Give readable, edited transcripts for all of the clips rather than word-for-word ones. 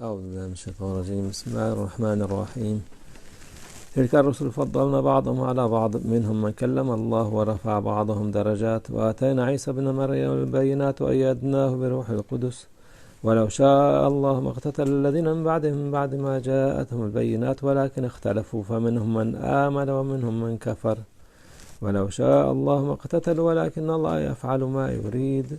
أعوذ بالله من الشيطان الرجيم. بسم الله الرحمن الرحيم. تلك الرسل فضلنا بعضهم على بعض، منهم من كلم الله ورفع بعضهم درجات، وآتينا عيسى بن مريم البينات وأيدناه بروح القدس. ولو شاء الله ما اقتتل الذين من بعدهم من بعد ما جاءتهم البينات، ولكن اختلفوا فمنهم من آمن ومنهم من كفر. ولو شاء الله ما اقتتلوا ولكن الله يفعل ما يريد.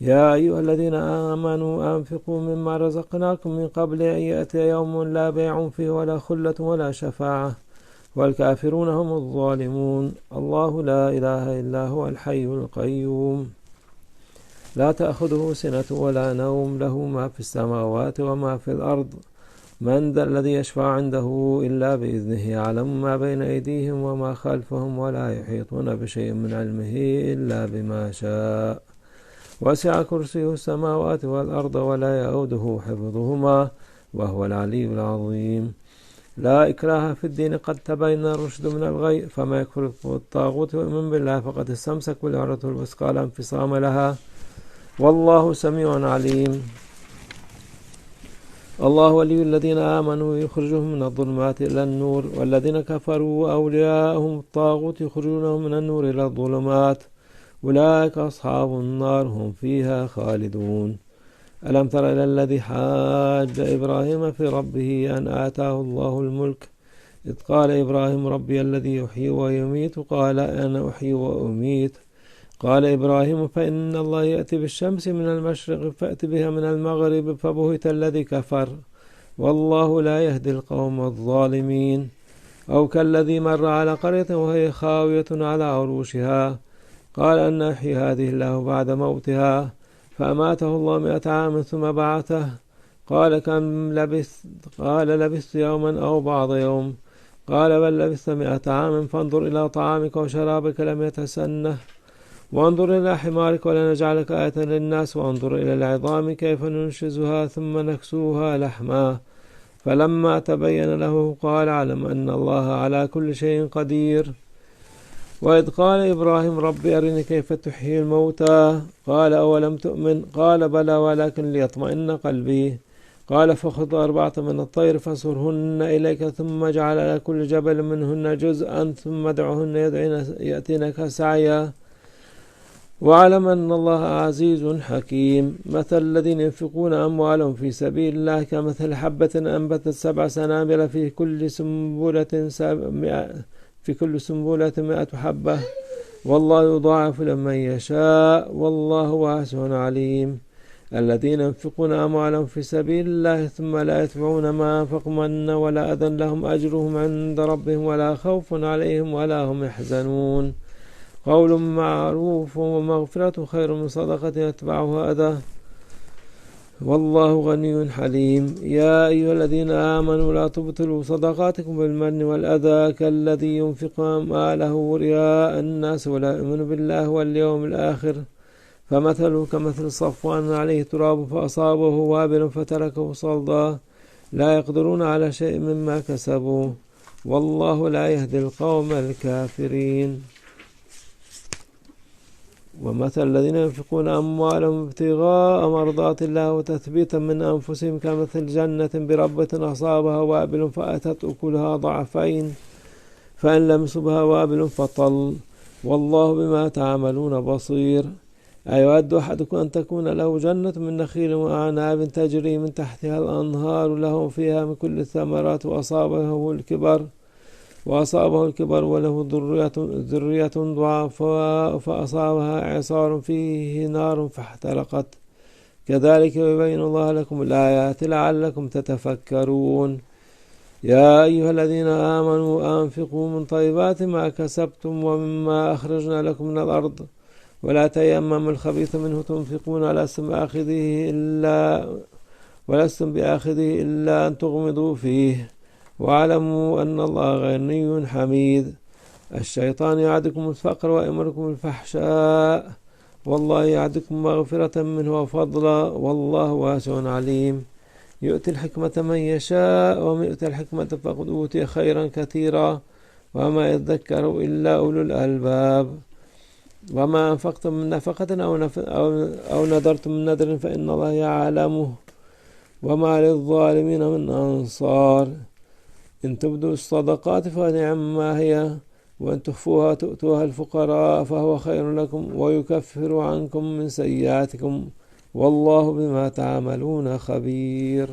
يا أيها الذين آمنوا أنفقوا مما رزقناكم من قبل أن يأتي يوم لا بيع فيه ولا خلة ولا شفاعة والكافرون هم الظالمون. الله لا إله إلا هو الحي القيوم، لا تأخذه سنة ولا نوم، له ما في السماوات وما في الأرض. من ذا الذي يشفع عنده إلا بإذنه، يعلم ما بين أيديهم وما خلفهم، ولا يحيطون بشيء من علمه إلا بما شاء. وسع كرسيه السماوات والأرض ولا يؤوده حفظهما وهو العلي العظيم. لا إكراه في الدين، قد تبين الرشد من الغي، فما يكفر بالطاغوت ويؤمن بالله فقد استمسك بالعروة الوثقى لا انفصام لها، والله سميع عليم. الله ولي الذين آمنوا يخرجهم من الظلمات إلى النور، والذين كفروا أولياءهم الطاغوت يخرجونهم من النور إلى الظلمات، أولئك أصحاب النار هم فيها خالدون. ألم تر إلى الذي حاج إبراهيم في ربه أن آتاه الله الملك، إذ قال إبراهيم ربي الذي يحيي ويميت، قال أنا أحيي وأميت. قال إبراهيم فإن الله يأتي بالشمس من المشرق فأت بها من المغرب، فبهت الذي كفر، والله لا يهدي القوم الظالمين. أو كالذي مر على قرية وهي خاوية على عروشها، قال أن يحيي هذه الله بعد موتها، فأماته الله 100 عام ثم بعثه، قال كم لبثت؟ قال لبثت يوما أو بعض يوم، قال بل لبثت 100 عام، فانظر إلى طعامك وشرابك لم يتسنه، وانظر إلى حمارك ولنجعلك آية للناس، وانظر إلى العظام كيف ننشزها ثم نكسوها لحما، فلما تبين له قال اعلم أن الله على كل شيء قدير. وإذ قال إبراهيم ربي أرني كيف تحيي الموتى، قال أولم تؤمن، قال بلى ولكن ليطمئن قلبي، قال فخذ 4 من الطير فصرهن إليك، ثم اجعل على كل جبل منهن جزءا، ثم ادعهن يأتينك سعيا، واعلم أن الله عزيز حكيم. مثل الذين ينفقون أموالهم في سبيل الله كمثل حبة أنبتت 7 سنابل في كل سنبلة 100 حبة، والله يضاعف لمن يشاء، والله واسع عليم. الذين ينفقون أموالهم في سبيل الله ثم لا يتبعون ما أنفقوا منا ولا أذى، لهم أجرهم عند ربهم ولا خوف عليهم ولا هم يحزنون. قول معروف ومغفرة خير من صدقة يتبعها أذى، والله غني حليم. يا أيها الذين آمنوا لا تبطلوا صدقاتكم بالمن والأذى، كالذي ينفق ماله رياء الناس ولا يؤمن بالله واليوم الآخر، فمثله كمثل صفوان عليه تراب فأصابه وابل فتركه صلدا، لا يقدرون على شيء مما كسبوا، والله لا يهدي القوم الكافرين. ومثل الذين ينفقون أموالهم ابتغاء مرضات الله وتثبيتا من أنفسهم كمثل جنة بربة أصابها وابل فأتت أكلها ضعفين، فإن لم يصبها وابل فطل، والله بما تعملون بصير. أيود أحدكم أن تكون له جنة من نخيل وأعناب تجري من تحتها الأنهار له فيها من كل الثمرات، وأصابه الكبر وله ذرية ضعفاء فأصابها إعصار فيه نار فاحترقت، كذلك يبين الله لكم الآيات لعلكم تتفكرون. يا أيها الذين آمنوا أنفقوا من طيبات ما كسبتم ومما أخرجنا لكم من الأرض، ولا تيمموا الخبيث منه تنفقون ولستم بآخذه إلا أن تغمضوا فيه، واعلموا أن الله غني حميد. الشيطان يعدكم الفقر ويأمركم الفحشاء، والله يعدكم مغفرة منه وفضلا، والله واسع عليم. يؤتي الحكمة من يشاء، ومن يؤتي الحكمة فقد أوتي خيرا كثيرا، وما يذكر إلا أولو الألباب. وما أنفقتم من نفقة أو نذرتم من نذر فإن الله يعلمه، وما للظالمين من أنصار. إن تبدوا الصدقات فنعم ما هي، وإن تخفوها تؤتوها الفقراء فهو خير لكم ويكفر عنكم من سيئاتكم والله بما تعملون خبير.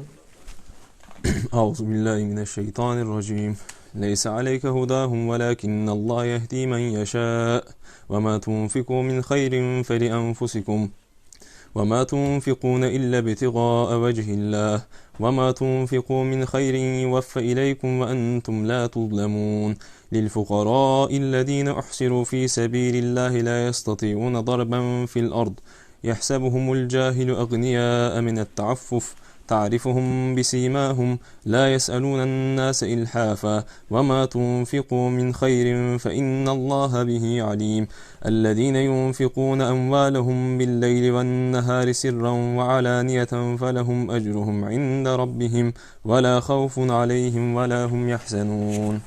أعوذ بالله من الشيطان الرجيم. ليس عليك هداهم ولكن الله يهدي من يشاء وما تنفقوا من خير فلأنفسكم وما تنفقون إلا ابتغاء وجه الله وما تنفقوا من خير يوفى إليكم وأنتم لا تظلمون. للفقراء الذين أحصروا في سبيل الله لا يستطيعون ضربا في الأرض يحسبهم الجاهل أغنياء من التعفف تعرفهم بسيماهم لا يسألون الناس إلحافا وما تنفقوا من خير فإن الله به عليم. الذين ينفقون أموالهم بالليل والنهار سرا وعلانية فلهم أجرهم عند ربهم ولا خوف عليهم ولا هم يحزنون.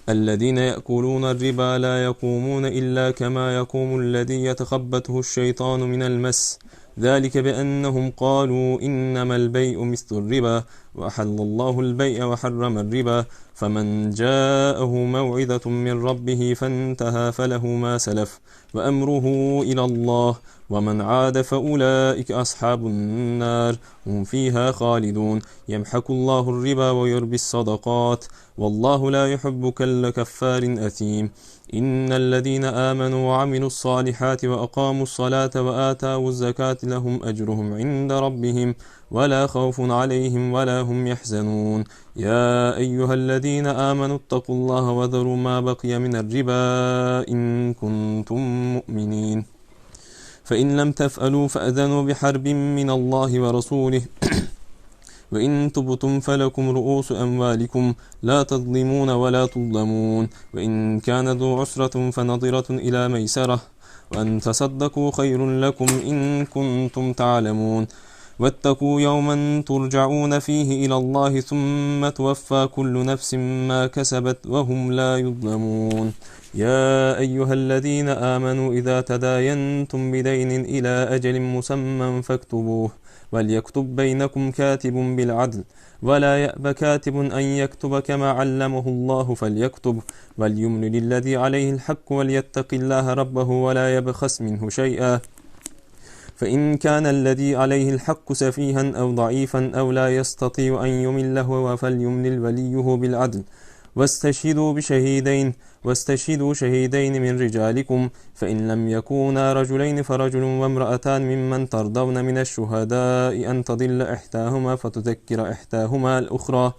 الذين يأكلون الربا لا يقومون إلا كما يقوم الذي يتخبطه الشيطان من المس ذلك بأنهم قالوا إنما البيع مثل الربا وأحل الله البيع وحرم الربا فمن جاءه موعظة من ربه فانتهى فله ما سلف وأمره إلى الله ومن عاد فأولئك أصحاب النار هم فيها خالدون. يمحق الله الربا ويربي الصدقات والله لا يحب كل كفار أثيم. إن الذين آمنوا وعملوا الصالحات وأقاموا الصلاة وآتوا الزكاة لهم أجرهم عند ربهم ولا خوف عليهم ولا هم يحزنون. يا أيها الذين آمنوا اتقوا الله وذروا ما بقي من الربا إن كنتم مؤمنين فإن لم تفعلوا فأذنوا بحرب من الله ورسوله وإن تبتم فلكم رؤوس أموالكم لا تظلمون ولا تظلمون. وإن كان ذو عسرة فنظرة إلى ميسرة وأن تصدقوا خير لكم إن كنتم تعلمون. واتقوا يوما ترجعون فيه إلى الله ثم توفى كل نفس ما كسبت وهم لا يظلمون. يا أيها الذين آمنوا إذا تداينتم بدين إلى أجل مسمى فاكتبوه وليكتب بينكم كاتب بالعدل ولا يأب كاتب أن يكتب كما علمه الله فليكتب وليملل الذي عليه الحق وليتق الله ربه ولا يبخس منه شيئا فإن كان الذي عليه الحق سفيها أو ضعيفا أو لا يستطيع أن يمل هو فليملل وليه بالعدل واستشهدوا شهيدين من رجالكم فإن لم يكونا رجلين فرجل وامرأتان ممن ترضون من الشهداء أن تضل إحداهما فتذكر إحداهما الأخرى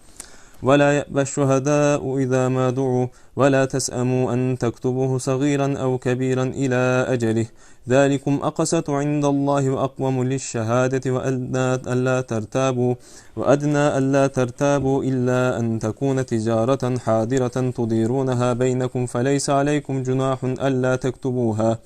ولا يأبى الشهداء إذا ما دعوا ولا تسأموا أن تكتبوه صغيرا أو كبيرا إلى أجله ذلكم أقسط عند الله وأقوم للشهادة وأدنى ألا ترتابوا إلا أن تكون تجارة حاضرة تديرونها بينكم فليس عليكم جناح ألا تكتبوها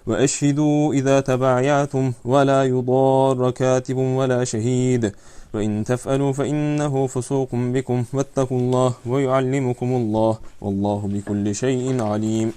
وأشهدوا إذا تبايعتم ولا يضار كاتب ولا شهيد وإن تفعلوا فإنه فسوق بكم واتقوا الله ويعلمكم الله والله بكل شيء عليم.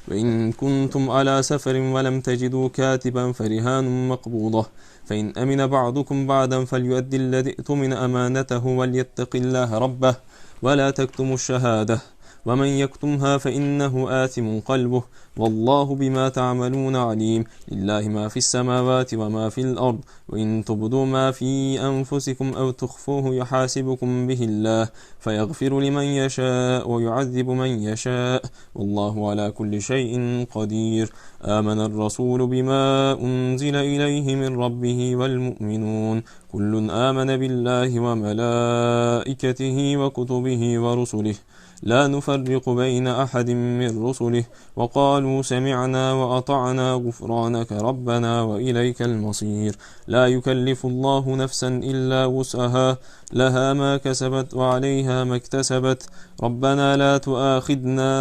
وإن كنتم على سفر ولم تجدوا كاتبا فرهان مقبوضة فإن أمن بعضكم بعضا فليؤدي الذي ائتمن أمانته وليتق الله ربه ولا تكتموا الشهادة ومن يكتمها فإنه آثم قلبه والله بما تعملون عليم. لله ما في السماوات وما في الأرض وإن تبدوا ما في أنفسكم أو تخفوه يحاسبكم به الله فيغفر لمن يشاء ويعذب من يشاء والله على كل شيء قدير. آمن الرسول بما أنزل إليه من ربه والمؤمنون كل آمن بالله وملائكته وكتبه ورسله لا نفرق بين أحد من رسله وقالوا سمعنا وأطعنا غفرانك ربنا وإليك المصير. لا يكلف الله نفسا إلا وسعها لها ما كسبت وعليها ما اكتسبت ربنا لا تؤاخذنا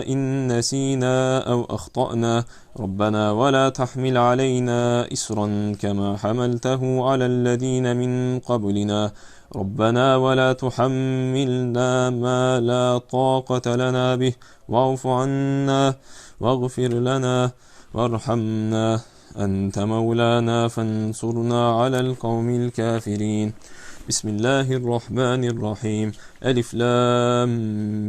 إن نسينا أو أخطأنا ربنا ولا تحمل علينا إسرا كما حملته على الذين من قبلنا ربنا ولا تحملنا ما لا طاقة لنا به واعف عنا واغفر لنا وارحمنا أنت مولانا فانصرنا على القوم الكافرين. بسم الله الرحمن الرحيم. ألف لام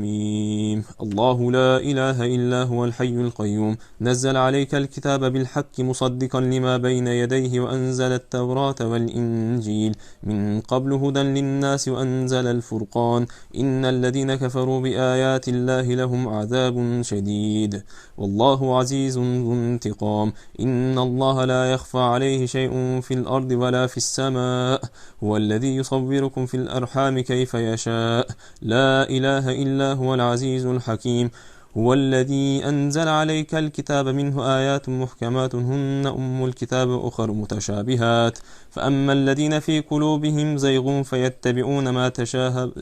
ميم. الله لا إله إلا هو الحي القيوم نزل عليك الكتاب بالحق مصدقا لما بين يديه وأنزل التوراة والإنجيل من قبل هدى للناس وأنزل الفرقان إن الذين كفروا بآيات الله لهم عذاب شديد والله عزيز ذو انتقام. إن الله لا يخفى عليه شيء في الأرض ولا في السماء هو الذي يصوركم في الأرحام كيف يشاء لا إله إلا هو العزيز الحكيم. هو الذي أنزل عليك الكتاب منه آيات محكمات هن أم الكتاب وأخر متشابهات فأما الذين في قلوبهم زيغ فيتبعون ما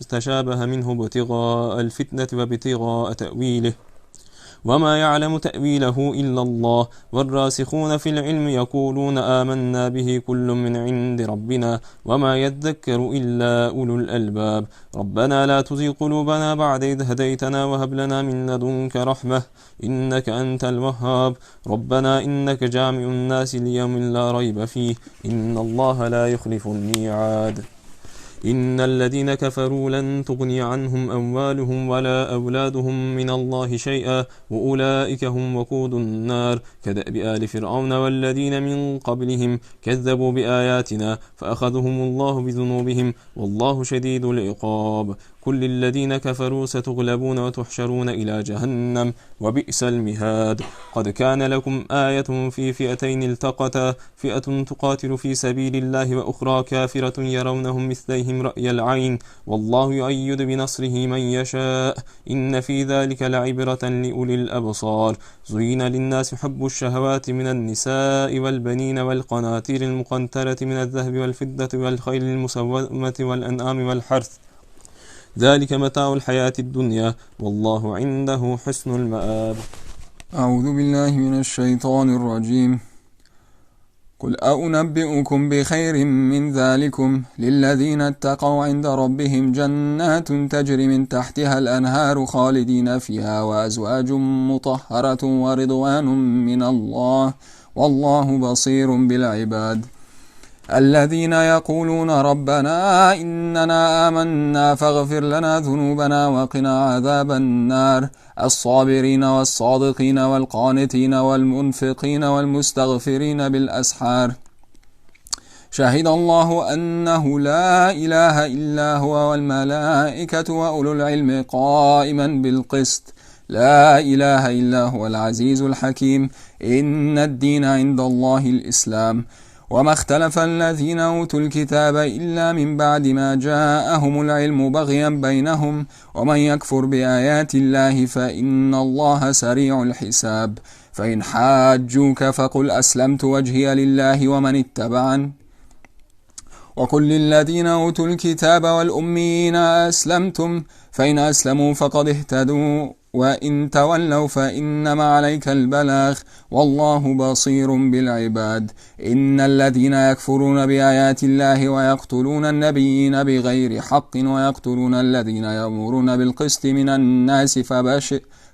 تشابه منه ابتغاء الفتنة وابتغاء تأويله وما يعلم تأويله إلا الله والراسخون في العلم يقولون آمنا به كل من عند ربنا وما يذكر إلا أولو الألباب. ربنا لا تزغ قلوبنا بعد إذ هديتنا وهب لنا من لدنك رحمة إنك أنت الوهاب. ربنا إنك جامع الناس ليوم لا ريب فيه إن الله لا يخلف الميعاد. إن الذين كفروا لن تغني عنهم أموالهم ولا أولادهم من الله شيئا وأولئك هم وقود النار كدأب آل فرعون والذين من قبلهم كذبوا بآياتنا فأخذهم الله بذنوبهم والله شديد العقاب. كل الذين كفروا ستغلبون وتحشرون إلى جهنم وبئس المهاد. قد كان لكم آية في فئتين التقتا فئة تقاتل في سبيل الله وأخرى كافرة يرونهم مثليهم رأي العين والله يؤيد بنصره من يشاء إن في ذلك لعبرة لأولي الأبصار. زين للناس حب الشهوات من النساء والبنين والقناطير المقنطرة من الذهب والفضة والخيل المسومة والأنعام والحرث ذلك متاع الحياة الدنيا والله عنده حسن المآب. أعوذ بالله من الشيطان الرجيم. قل أنبئكم بخير من ذلكم للذين اتقوا عند ربهم جنات تجري من تحتها الأنهار خالدين فيها وأزواج مطهرة ورضوان من الله والله بصير بالعباد. الذين يقولون ربنا إننا آمنا فاغفر لنا ذنوبنا وقنا عذاب النار الصابرين والصادقين والقانتين والمنفقين والمستغفرين بالأسحار شهد الله أنه لا إله إلا هو والملائكة وأولو العلم قائما بالقسط لا إله إلا هو العزيز الحكيم. إن الدين عند الله الإسلام وما اختلف الذين أوتوا الكتاب إلا من بعد ما جاءهم العلم بغيا بينهم ومن يكفر بآيات الله فإن الله سريع الحساب. فإن حاجوك فقل أسلمت وجهي لله ومن اتبعني وقل للذين أوتوا الكتاب والأميين أسلمتم فإن أسلموا فقد اهتدوا وإن تولوا فإنما عليك البلاغ والله بصير بالعباد. إن الذين يكفرون بآيات الله ويقتلون النبيين بغير حق ويقتلون الذين يأمرون بالقسط من الناس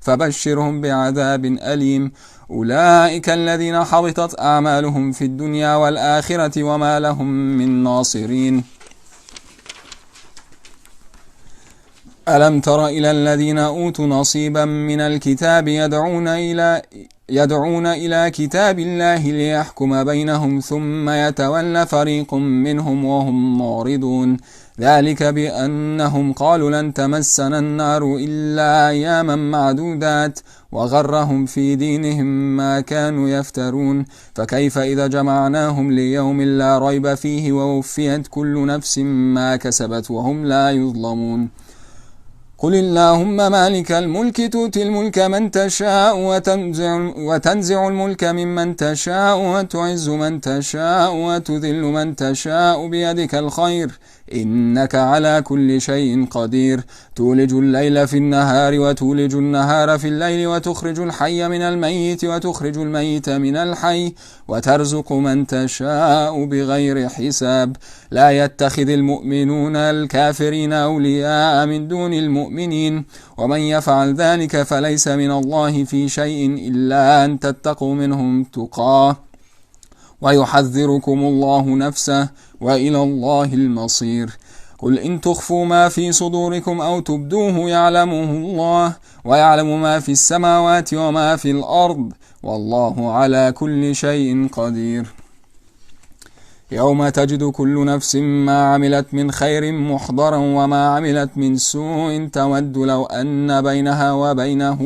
فبشرهم بعذاب أليم. أولئك الذين حبطت أعمالهم في الدنيا والآخرة وما لهم من ناصرين. ألم تر إلى الذين أوتوا نصيبا من الكتاب يدعون إلى كتاب الله ليحكم بينهم ثم يتولى فريق منهم وهم معرضون ذلك بأنهم قالوا لن تمسنا النار إلا أياما معدودات وغرهم في دينهم ما كانوا يفترون فكيف إذا جمعناهم ليوم لا ريب فيه ووفيت كل نفس ما كسبت وهم لا يظلمون. قل اللهم مالك الملك تؤتي الملك من تشاء وتنزع الملك ممن تشاء وتعز من تشاء وتذل من تشاء بيدك الخير إنك على كل شيء قدير. تولج الليل في النهار وتولج النهار في الليل وتخرج الحي من الميت وتخرج الميت من الحي وترزق من تشاء بغير حساب. لا يتخذ المؤمنون الكافرين أولياء من دون المؤمنين ومن يفعل ذلك فليس من الله في شيء إلا أن تتقوا منهم تقاه ويحذركم الله نفسه وإلى الله المصير. قل إن تخفوا ما في صدوركم أو تبدوه يعلمه الله، ويعلم ما في السماوات وما في الأرض، والله على كل شيء قدير. يوم تجد كل نفس ما عملت من خير محضرا وما عملت من سوء تود لو أن بينها وبينه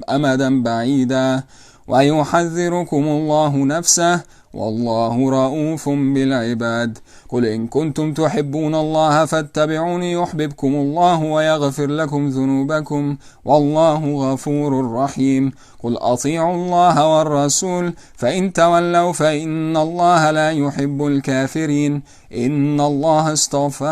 أمدا بعيدا، ويحذركم الله نفسه والله رؤوف بالعباد. قل إن كنتم تحبون الله فاتبعوني يحببكم الله ويغفر لكم ذنوبكم والله غفور رحيم. قل أطيعوا الله والرسول فإن تولوا فإن الله لا يحب الكافرين. إن الله اصطفى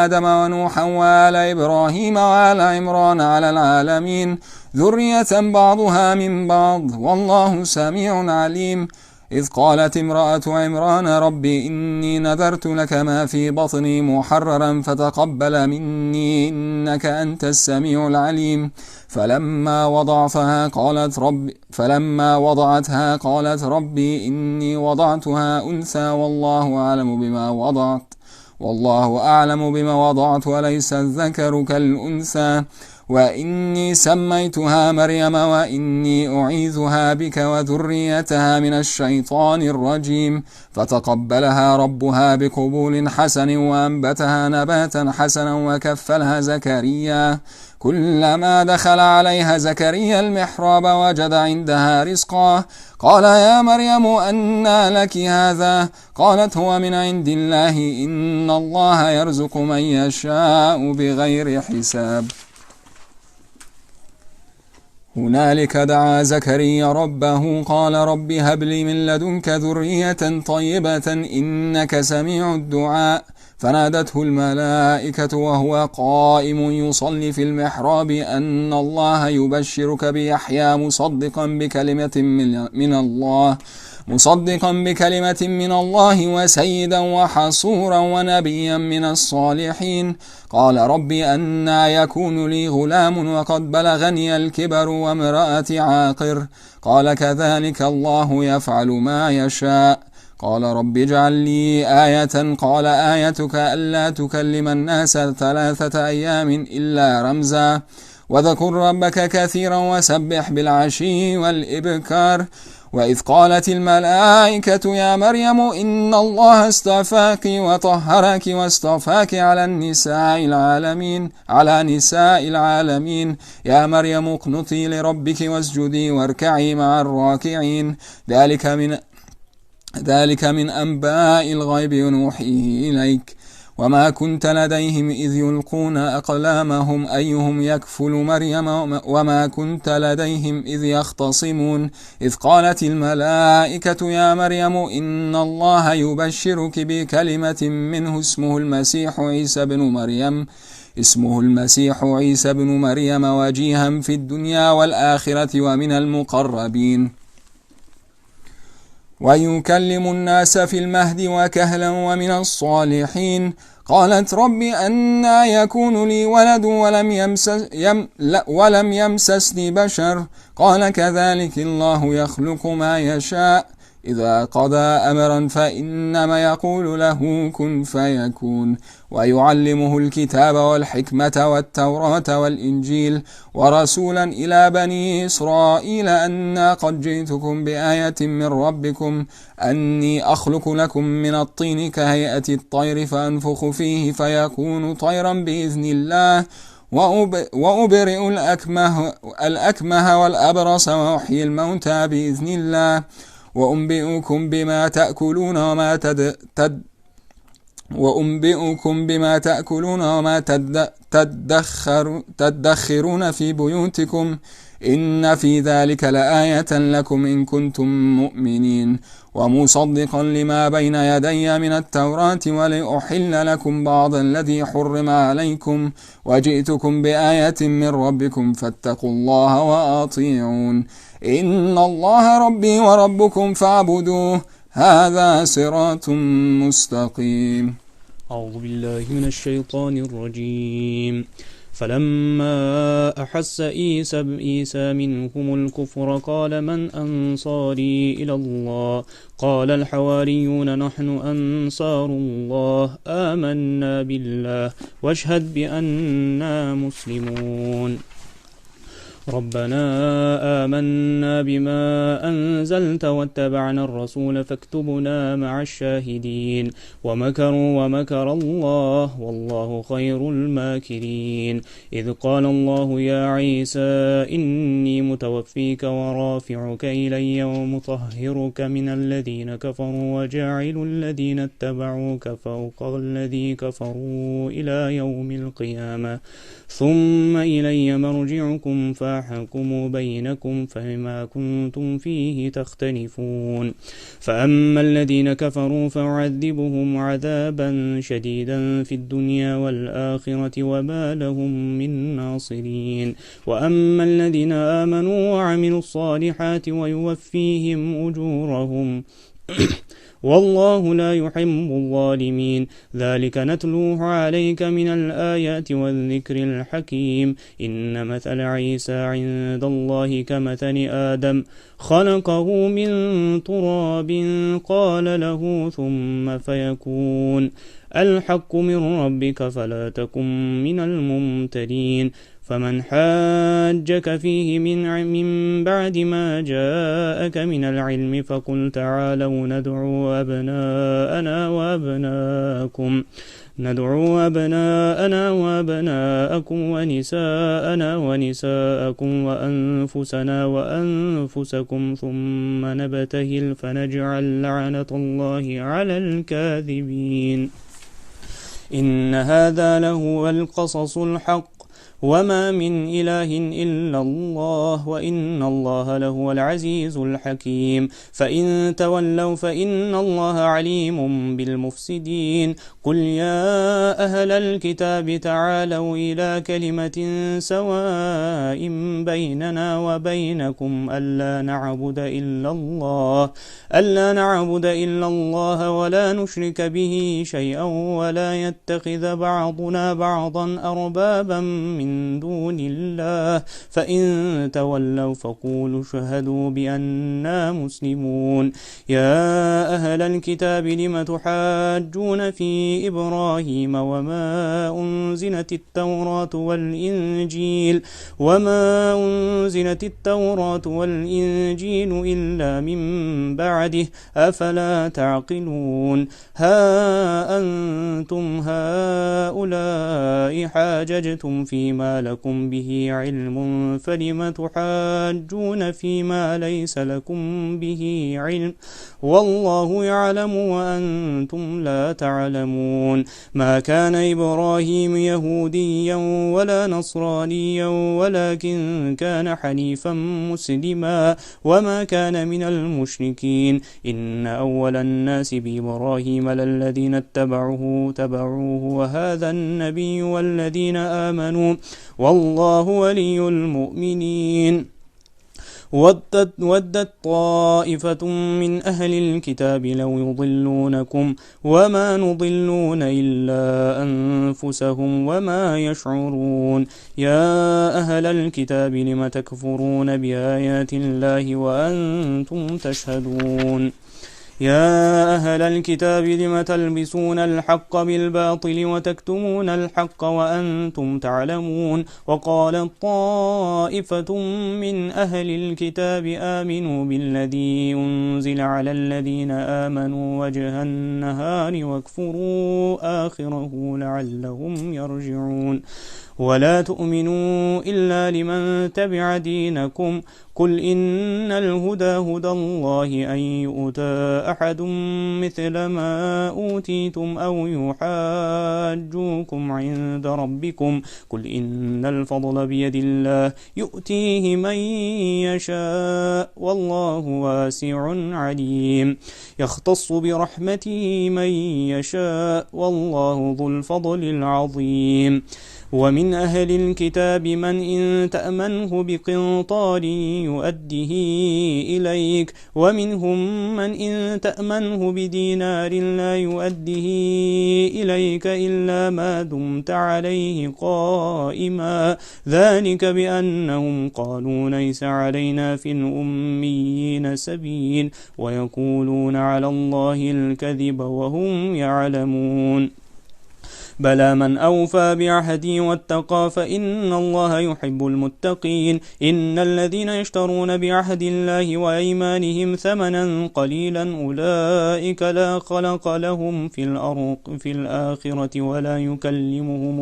آدم ونوحا وآل إبراهيم وآل عمران على العالمين ذرية بعضها من بعض والله سميع عليم. إذ قالت امرأة عمران ربي إني نذرت لك ما في بطني محررا فتقبل مني إنك أنت السميع العليم. فلما وضعتها قالت ربي إني وضعتها أنثى والله أعلم بما وضعت وليس الذكر كالأنثى، وإني سميتها مريم وإني أعيذها بك وذريتها من الشيطان الرجيم. فتقبلها ربها بقبول حسن وأنبتها نباتا حسنا وكفلها زكريا. كلما دخل عليها زكريا المحراب وجد عندها رزقا قال يا مريم أنى لك هذا؟ قالت هو من عند الله إن الله يرزق من يشاء بغير حساب. هنالك دعا زكريا ربه قال رب هب لي من لدنك ذرية طيبة إنك سميع الدعاء. فنادته الملائكة وهو قائم يصلي في المحراب أن الله يبشرك بيحيى مصدقا بكلمة من الله وسيدا وحصورا ونبيا من الصالحين. قال رب أنى يكون لي غلام وقد بلغني الكبر وامرأتي عاقر؟ قال كذلك الله يفعل ما يشاء. قال رب اجعل لي آية. قال آيتك ألا تكلم الناس 3 أيام إلا رمزا، وذكر ربك كثيرا وسبح بالعشي والإبكار. وإذ قالت الملائكة يا مريم إن الله اصطفاك وطهرك واصطفاك على نساء العالمين يا مريم اقنطي لربك واسجدي واركعي مع الراكعين. ذلك من أنباء الغيب نوحيه إليك. وما كنت لديهم إذ يلقون أقلامهم أيهم يكفل مريم وما كنت لديهم إذ يختصمون. إذ قالت الملائكة يا مريم إن الله يبشرك بكلمة منه اسمه المسيح عيسى بن مريم وجيها في الدنيا والآخرة ومن المقربين، ويكلم الناس في المهد وكهلا ومن الصالحين. قالت رب أنى يكون لي ولد ولم يمسسني بشر؟ قال كذلك الله يخلق ما يشاء إذا قضى أمرا فإنما يقول له كن فيكون. ويعلمه الكتاب والحكمة والتوراة والإنجيل ورسولا إلى بني إسرائيل أنا قد جئتكم بآية من ربكم أني أخلق لكم من الطين كهيئة الطير فأنفخ فيه فيكون طيرا بإذن الله وأبرئ الأكمه والأبرص وأحيي الموتى بإذن الله وأنبئكم بما تأكلون وما تدخرون في بيوتكم إن في ذلك لآية لكم إن كنتم مؤمنين. ومصدقا لما بين يدي من التوراة ولأحل لكم بعض الذي حرم عليكم وجئتكم بآية من ربكم فاتقوا الله وأطيعون. إن الله ربي وربكم فاعبدوه هذا صراط مستقيم. أعوذ بالله من الشيطان الرجيم. فلما أحس عيسى منهم الكفر قال من أنصاري إلى الله قال الحواريون نحن أنصار الله آمنا بالله واشهد بأننا مسلمون ربنا آمنا بما أنزلت واتبعنا الرسول فاكتبنا مع الشاهدين ومكروا ومكر الله والله خير الماكرين إذ قال الله يا عيسى إني متوفيك ورافعك إلي ومطهرك من الذين كفروا وجاعل الذين اتبعوك فوق الذي كفروا إلى يوم القيامة ثم إلي مرجعكم فأحكم بينكم فيما كنتم فيه تختلفون فأما الذين كفروا فأعذبهم عذابا شديدا في الدنيا والآخرة وما لهم من ناصرين وأما الذين آمنوا وعملوا الصالحات ويوفيهم أجورهم والله لا يحب الظالمين ذلك نتلوه عليك من الآيات والذكر الحكيم إن مثل عيسى عند الله كمثل آدم خلقه من تراب قال له ثم فيكون الحق من ربك فلا تكن من الممترين فمن حاجك فيه من بعد ما جاءك من العلم فقل تعالوا ندعو أبناءنا وأبناءكم ونساءنا ونساءكم وأنفسنا وأنفسكم ثم نبتهل فنجعل لعنة الله على الكاذبين إن هذا لهو القصص الحق وما من إله إلا الله وإن الله لهو العزيز الحكيم فإن تولوا فإن الله عليم بالمفسدين قل يا أهل الكتاب تعالوا إلى كلمة سواء بيننا وبينكم ألا نعبد إلا الله ولا نشرك به شيئا ولا يتخذ بعضنا بعضا أربابا من دون الله فإن تولوا فقولوا اشهدوا بأننا مسلمون يا أهل الكتاب لم تحاجون في إبراهيم وما أنزلت التوراة والإنجيل إلا من بعده أفلا تعقلون ها أنتم هؤلاء حاججتم فيما لكم به علم فلم تحاجون فيما ليس لكم به علم والله يعلم وأنتم لا تعلمون ما كان إبراهيم يهوديا ولا نصرانيا ولكن كان حنيفا مسلما وما كان من المشركين إن أول الناس بإبراهيم للذين اتبعوه وهذا النبي والذين آمنوا والله ولي المؤمنين ودت طائفة من أهل الكتاب لو يضلونكم وما نضلون إلا أنفسهم وما يشعرون يا أهل الكتاب لم تكفرون بآيات الله وأنتم تشهدون يا أهل الكتاب لم تلبسون الحق بالباطل وتكتمون الحق وأنتم تعلمون وقالت طائفة من أهل الكتاب آمنوا بالذي أنزل على الذين آمنوا وجه النهار واكفروا آخره لعلهم يرجعون ولا تؤمنوا إلا لمن تبع دينكم قل إن الهدى هدى الله أن يؤتى أحد مثل ما أوتيتم أو يحاجوكم عند ربكم قل إن الفضل بيد الله يؤتيه من يشاء والله واسع عليم يختص برحمته من يشاء والله ذو الفضل العظيم ومن أهل الكتاب من إن تأمنه بقنطار يؤده إليك ومنهم من إن تأمنه بدينار لا يؤده إليك إلا ما دمت عليه قائما ذلك بأنهم قالوا ليس علينا في الأميين سبيل ويقولون على الله الكذب وهم يعلمون بلى من أوفى بعهدي واتقى فإن الله يحب المتقين إن الذين يشترون بعهد الله وأيمانهم ثمنا قليلا أولئك لا خلق لهم في الآخرة ولا يكلمهم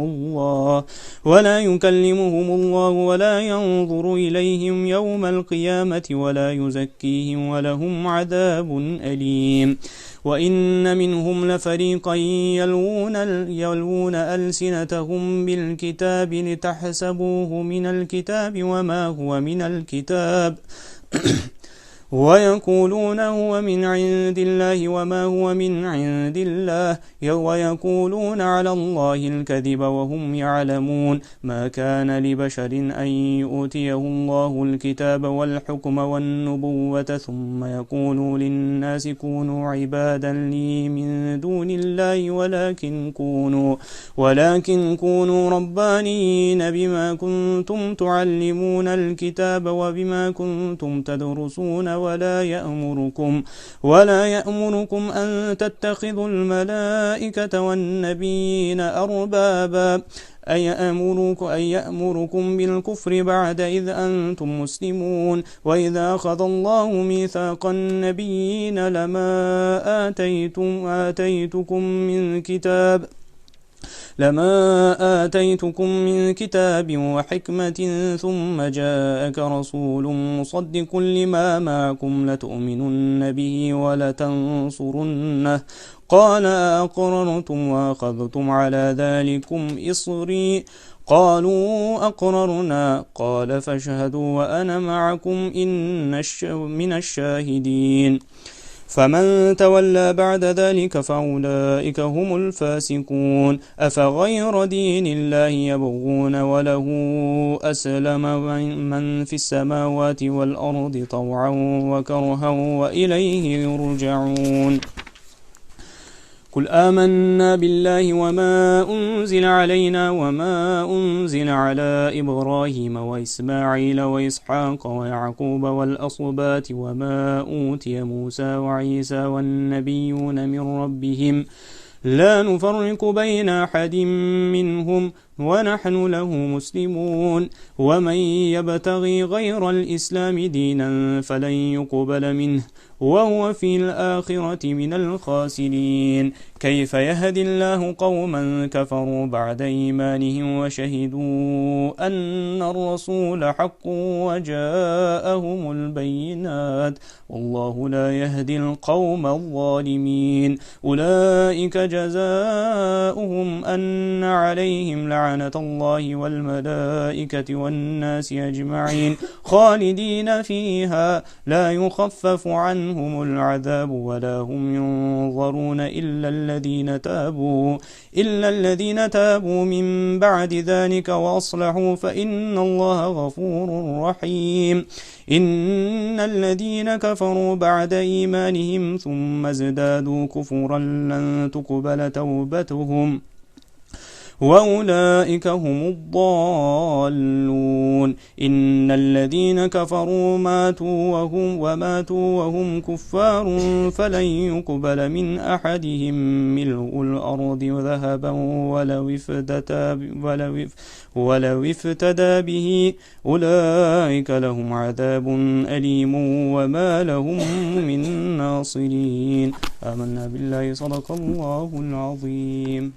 الله ولا ينظر إليهم يوم القيامة ولا يزكيهم ولهم عذاب أليم وإن منهم لفريقا يلوون ألسنتهم بالكتاب لتحسبوه من الكتاب وما هو من الكتاب ويقولون هو من عند الله وما هو من عند الله ويقولون على الله الكذب وهم يعلمون ما كان لبشر أن يؤتيه الله الكتاب والحكم والنبوة ثم يقول للناس كونوا عبادا لي من دون الله ولكن كونوا ربانيين بما كنتم تعلمون الكتاب وبما كنتم تدرسون ولا يأمركم أن تتخذوا الملائكة والنبيين أربابا أي يأمركم بالكفر بعد إذ أنتم مسلمون وإذا أخذ الله ميثاق النبيين لما آتيتكم من كتاب وحكمة ثم جاءك رسول مصدق لما معكم لتؤمنن به ولتنصرنه قال أقررتم وأخذتم على ذلكم إصري قالوا أقررنا قال فاشهدوا وأنا معكم من الشاهدين فمن تولى بعد ذلك فأولئك هم الفاسقون أفغير دين الله يبغون وله أسلم من في السماوات والأرض طوعا وكرها وإليه يرجعون قل آمنا بالله وما أنزل علينا وما أنزل على إبراهيم وإسماعيل وإسحاق ويعقوب والأصباط وما أوتي موسى وعيسى والنبيون من ربهم لا نفرق بين أحد منهم ونحن له مسلمون ومن يبتغي غير الإسلام دينا فلن يقبل منه وهو في الآخرة من الخاسرين كيف يهدي الله قوما كفروا بعد إيمانهم وشهدوا أن الرسول حق وجاءهم البينات والله لا يهدي القوم الظالمين أولئك جزاؤهم أن عليهم لعنة الله والملائكة والناس أجمعين خالدين فيها لا يخفف عنهم العذاب ولا هم ينظرون إلا الذين تابوا من بعد ذلك وأصلحوا فإن الله غفور رحيم إن الذين كفروا بعد إيمانهم ثم ازدادوا كفرا لن تقبل توبتهم وأولئك هم الضالون إن الذين كفروا ماتوا وهم كفار فلن يقبل من أحدهم ملء الأرض ذهبا ولو افتدى به أولئك لهم عذاب أليم وما لهم من ناصرين آمنا بالله صدق الله العظيم.